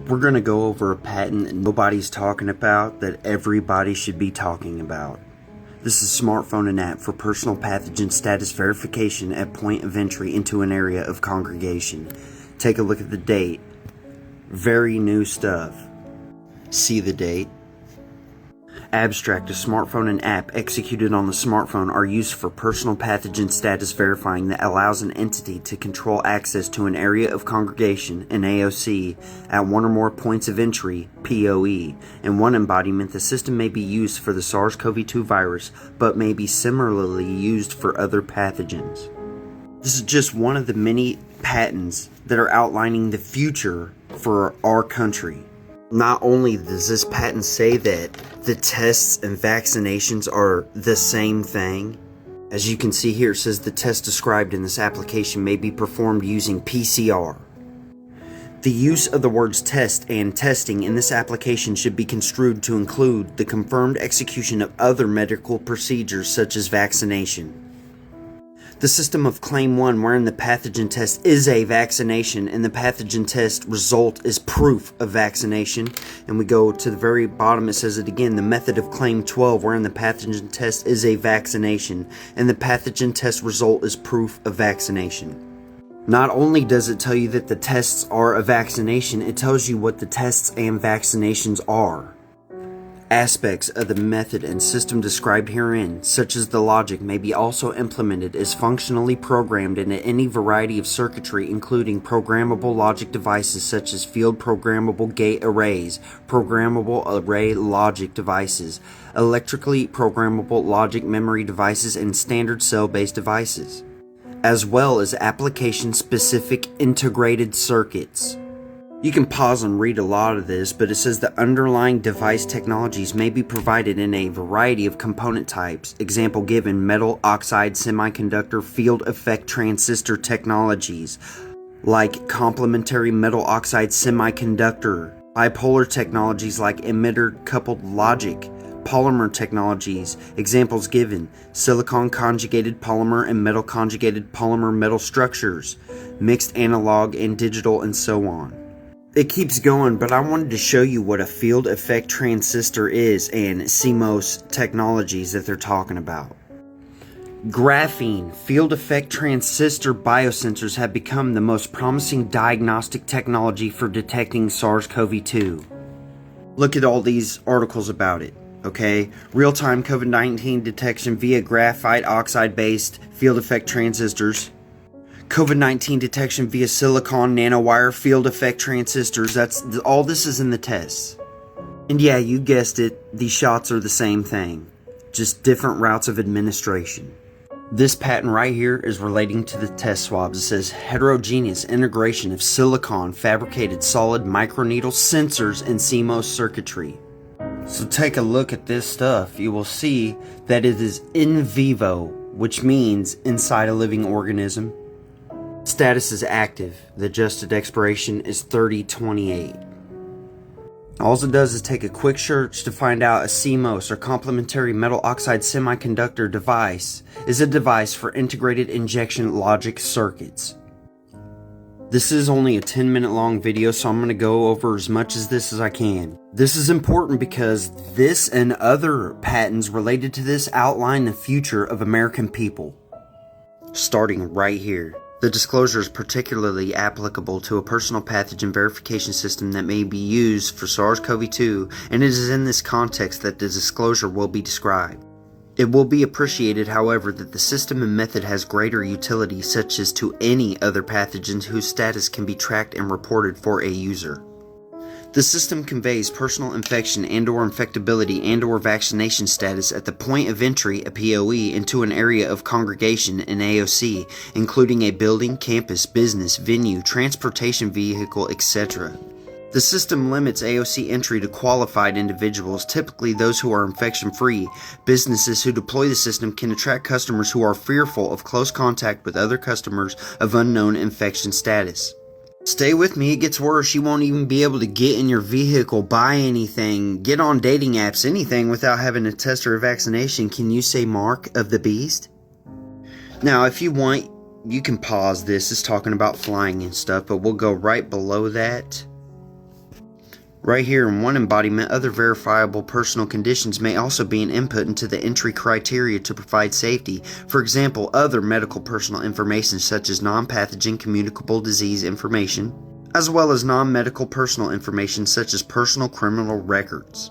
We're going to go over a patent that nobody's talking about that everybody should be talking about. This is a smartphone and app for personal pathogen status verification at point of entry into an area of congregation. Take a look at the date. Very new stuff. See the date. Abstract, a smartphone and app executed on the smartphone are used for personal pathogen status verifying that allows an entity to control access to an area of congregation, an AOC, at one or more points of entry, POE. In one embodiment, the system may be used for the SARS-CoV-2 virus, but may be similarly used for other pathogens. This is just one of the many patents that are outlining the future for our country. Not only does this patent say that the tests and vaccinations are the same thing, as you can see here, it says the test described in this application may be performed using PCR. The use of the words test and testing in this application should be construed to include the confirmed execution of other medical procedures such as vaccination. The system of Claim 1, wherein the pathogen test is a vaccination and the pathogen test result is proof of vaccination. And we go to the very bottom, it says it again, the method of Claim 12, wherein the pathogen test is a vaccination and the pathogen test result is proof of vaccination. Not only does it tell you that the tests are a vaccination, it tells you what the tests and vaccinations are. Aspects of the method and system described herein, such as the logic, may be also implemented as functionally programmed into any variety of circuitry, including programmable logic devices such as field programmable gate arrays, programmable array logic devices, electrically programmable logic memory devices, and standard cell-based devices, as well as application-specific integrated circuits. You can pause and read a lot of this, but it says the underlying device technologies may be provided in a variety of component types. Example given, metal oxide semiconductor field effect transistor technologies, like complementary metal oxide semiconductor, bipolar technologies like emitter coupled logic, polymer technologies, examples given, silicon conjugated polymer and metal conjugated polymer metal structures, mixed analog and digital, and so on. It keeps going, but I wanted to show you what a field effect transistor is and CMOS technologies that they're talking about. Graphene field effect transistor biosensors have become the most promising diagnostic technology for detecting SARS-CoV-2. Look at all these articles about it, okay? Real-time COVID-19 detection via graphite oxide-based field effect transistors. COVID-19 detection via silicon nanowire field effect transistors. All this is in the tests. And yeah, you guessed it, these shots are the same thing, just different routes of administration. This patent right here is relating to the test swabs. It says heterogeneous integration of silicon fabricated solid microneedle sensors and CMOS circuitry. So take a look at this stuff. You will see that it is in vivo, which means inside a living organism. Status is active. The adjusted expiration is 30/28. All it does is take a quick search to find out a CMOS or complementary metal oxide semiconductor device is a device for integrated injection logic circuits. This is only a 10-minute long video, so I'm going to go over as much of this as I can. This is important because this and other patents related to this outline the future of American people. Starting right here. The disclosure is particularly applicable to a personal pathogen verification system that may be used for SARS-CoV-2, and it is in this context that the disclosure will be described. It will be appreciated, however, that the system and method has greater utility, such as to any other pathogens whose status can be tracked and reported for a user. The system conveys personal infection and/or infectability and/or vaccination status at the point of entry, a POE, into an area of congregation, an AOC, including a building, campus, business, venue, transportation vehicle, etc. The system limits AOC entry to qualified individuals, typically those who are infection-free. Businesses who deploy the system can attract customers who are fearful of close contact with other customers of unknown infection status. Stay with me, it gets worse. You won't even be able to get in your vehicle, buy anything, get on dating apps, anything without having a test or a vaccination. Can you say mark of the beast? Now, if you want, you can pause this. It's talking about flying and stuff, but we'll go right below that. Right here in one embodiment, other verifiable personal conditions may also be an input into the entry criteria to provide safety. For example, other medical personal information such as non-pathogen communicable disease information, as well as non-medical personal information such as personal criminal records.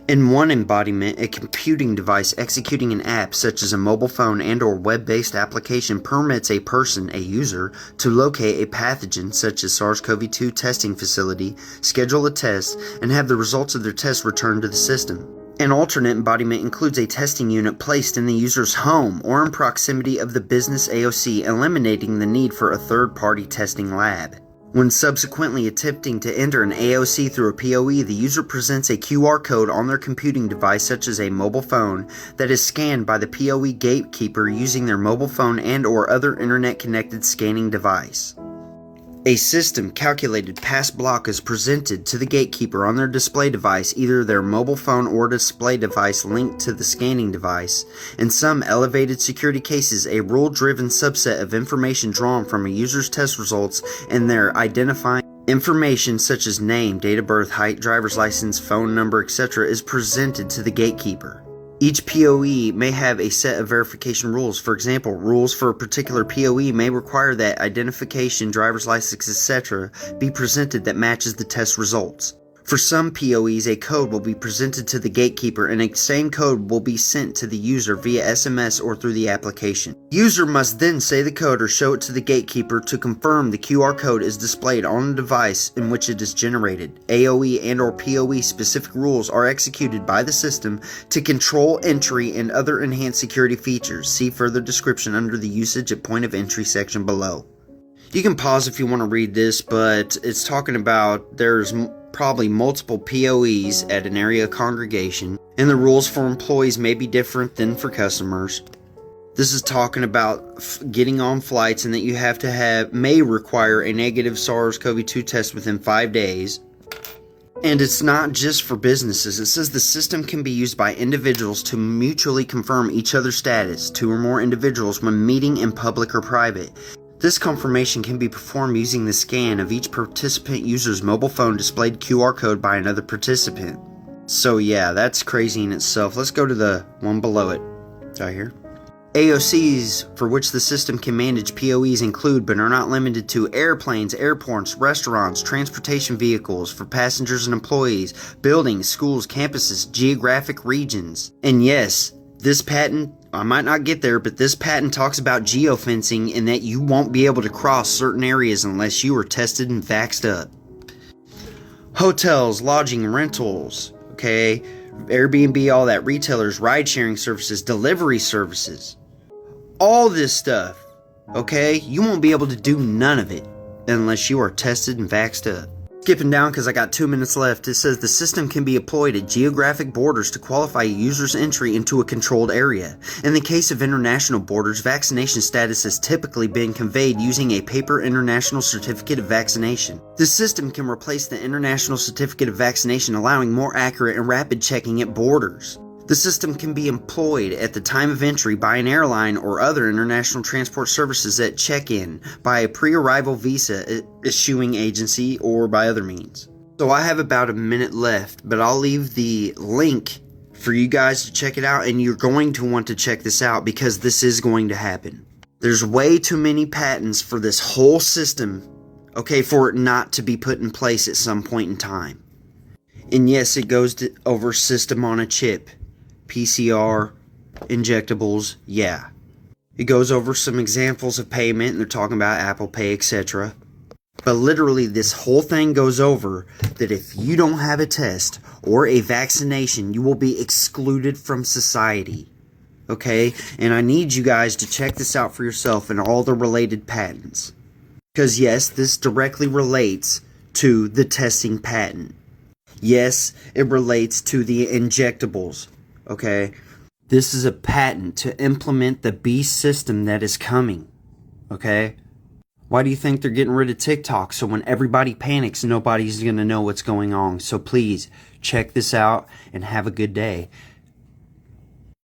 In one embodiment, a computing device executing an app such as a mobile phone and/or web-based application permits a person, a user, to locate a pathogen such as SARS-CoV-2 testing facility, schedule a test, and have the results of their test returned to the system. An alternate embodiment includes a testing unit placed in the user's home or in proximity of the business AOC, eliminating the need for a third-party testing lab. When subsequently attempting to enter an AOC through a PoE, the user presents a QR code on their computing device such as a mobile phone that is scanned by the PoE gatekeeper using their mobile phone and/or other internet-connected scanning device. A system calculated pass block is presented to the gatekeeper on their display device, either their mobile phone or display device linked to the scanning device. In some elevated security cases, a rule-driven subset of information drawn from a user's test results and their identifying information such as name, date of birth, height, driver's license, phone number, etc. is presented to the gatekeeper. Each PoE may have a set of verification rules. For example, rules for a particular PoE may require that identification, driver's license, etc. be presented that matches the test results. For some PoEs, a code will be presented to the gatekeeper and a same code will be sent to the user via SMS or through the application. The user must then say the code or show it to the gatekeeper to confirm the QR code is displayed on the device in which it is generated. AoE and/or PoE specific rules are executed by the system to control entry and other enhanced security features. See further description under the usage at point of entry section below. You can pause if you want to read this, but it's talking about there's probably multiple PoEs at an area congregation, and the rules for employees may be different than for customers. This is talking about getting on flights and that you have to may require a negative SARS-CoV-2 test within 5 days. And it's not just for businesses. It says the system can be used by individuals to mutually confirm each other's status, 2 or more individuals when meeting in public or private. This confirmation can be performed using the scan of each participant user's mobile phone displayed QR code by another participant. So yeah, that's crazy in itself. Let's go to the one below it. Right here. AOCs for which the system can manage PoEs include but are not limited to airplanes, airports, restaurants, transportation vehicles for passengers and employees, buildings, schools, campuses, geographic regions. And yes, this patent, I might not get there, but this patent talks about geofencing and that you won't be able to cross certain areas unless you are tested and vaxxed up. Hotels, lodging, rentals, okay, Airbnb, all that, retailers, ride-sharing services, delivery services. All this stuff, okay, you won't be able to do none of it unless you are tested and vaxxed up. Skipping down because I got 2 minutes left, it says the system can be employed at geographic borders to qualify a user's entry into a controlled area. In the case of international borders, vaccination status has typically been conveyed using a paper international certificate of vaccination. The system can replace the international certificate of vaccination, allowing more accurate and rapid checking at borders. The system can be employed at the time of entry by an airline or other international transport services at check-in, by a pre-arrival visa issuing agency, or by other means. So I have about a minute left, but I'll leave the link for you guys to check it out, and you're going to want to check this out because this is going to happen. There's way too many patents for this whole system, okay, for it not to be put in place at some point in time. And yes, it goes over system on a chip. PCR, injectables, yeah. It goes over some examples of payment, and they're talking about Apple Pay, etc. But literally, this whole thing goes over that if you don't have a test or a vaccination, you will be excluded from society. Okay? And I need you guys to check this out for yourself and all the related patents. Because yes, this directly relates to the testing patent. Yes, it relates to the injectables. Okay, this is a patent to implement the beast system that is coming. Okay, why do you think they're getting rid of TikTok? So when everybody panics, nobody's going to know what's going on. So please check this out and have a good day.